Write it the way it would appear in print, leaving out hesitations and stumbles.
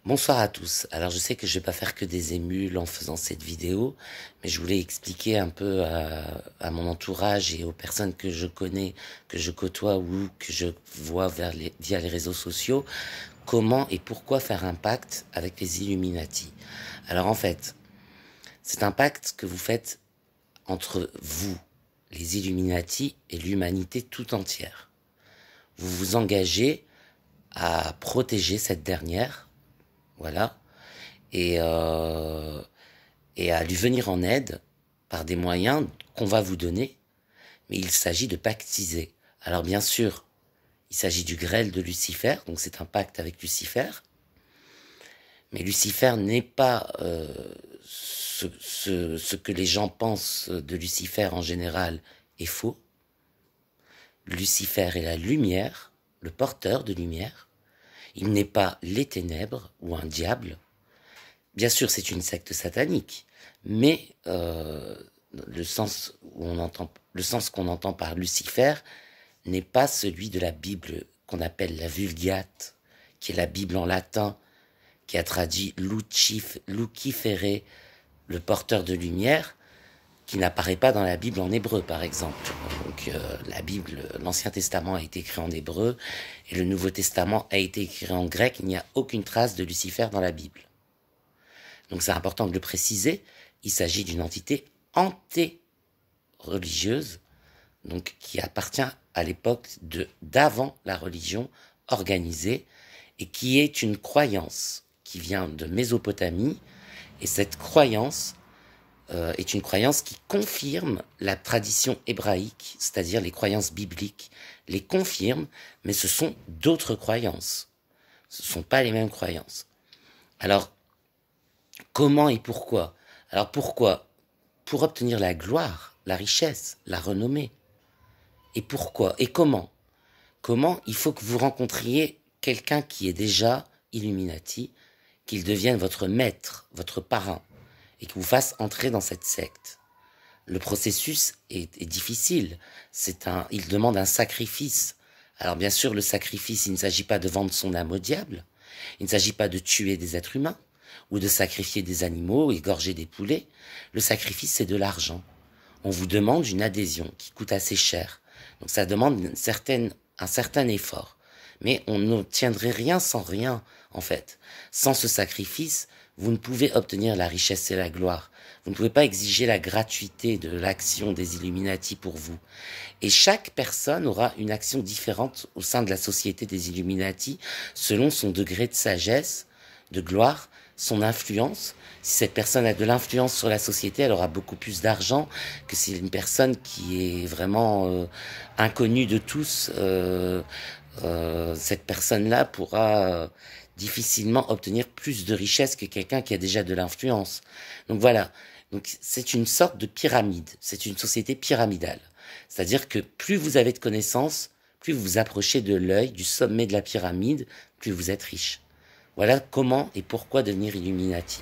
Bonsoir à tous. Alors je sais que je vais pas faire que des émules en faisant cette vidéo, mais je voulais expliquer un peu à mon entourage et aux personnes que je connais, que je côtoie ou que je vois via les réseaux sociaux, comment et pourquoi faire un pacte avec les Illuminati. Alors en fait, c'est un pacte que vous faites entre vous, les Illuminati, et l'humanité tout entière. Vous vous engagez à protéger cette dernière, voilà, et, euh, et à lui venir en aide par des moyens qu'on va vous donner, mais il s'agit de pactiser. Alors bien sûr, il s'agit du grêle de Lucifer, donc c'est un pacte avec Lucifer, mais Lucifer n'est pas ce que les gens pensent de Lucifer en général est faux. Lucifer est la lumière, le porteur de lumière. Il n'est pas les ténèbres ou un diable. Bien sûr, c'est une secte satanique, mais le sens qu'on entend par Lucifer n'est pas celui de la Bible qu'on appelle la Vulgate, qui est la Bible en latin, qui a traduit Lucifere, le porteur de lumière, qui n'apparaît pas dans la Bible en hébreu, par exemple. Donc, la Bible, l'Ancien Testament a été écrit en hébreu, et le Nouveau Testament a été écrit en grec. Il n'y a aucune trace de Lucifer dans la Bible. Donc c'est important de le préciser, il s'agit d'une entité anté-religieuse, donc qui appartient à l'époque d'avant la religion organisée, et qui est une croyance qui vient de Mésopotamie, et cette croyance est une croyance qui confirme la tradition hébraïque, c'est-à-dire les croyances bibliques, les confirme, mais ce sont d'autres croyances. Ce ne sont pas les mêmes croyances. Alors, comment et pourquoi? Alors pourquoi? Pour obtenir la gloire, la richesse, la renommée. Et pourquoi? Et comment? Comment? Il faut que vous rencontriez quelqu'un qui est déjà Illuminati, qu'il devienne votre maître, votre parrain, et qu'il vous fasse entrer dans cette secte. Le processus est difficile. Il demande un sacrifice. Alors bien sûr, le sacrifice, il ne s'agit pas de vendre son âme au diable. Il ne s'agit pas de tuer des êtres humains ou de sacrifier des animaux, égorger des poulets. Le sacrifice, c'est de l'argent. On vous demande une adhésion qui coûte assez cher. Donc ça demande un certain effort. Mais on n'obtiendrait rien sans rien, en fait. Sans ce sacrifice, vous ne pouvez obtenir la richesse et la gloire. Vous ne pouvez pas exiger la gratuité de l'action des Illuminati pour vous. Et chaque personne aura une action différente au sein de la société des Illuminati, selon son degré de sagesse, de gloire, son influence. Si cette personne a de l'influence sur la société, elle aura beaucoup plus d'argent que si une personne qui est vraiment inconnue de tous. Cette personne-là pourra difficilement obtenir plus de richesse que quelqu'un qui a déjà de l'influence. Donc voilà. Donc c'est une sorte de pyramide. C'est une société pyramidale. C'est-à-dire que plus vous avez de connaissances, plus vous vous approchez de l'œil, du sommet de la pyramide, plus vous êtes riche. Voilà comment et pourquoi devenir Illuminati.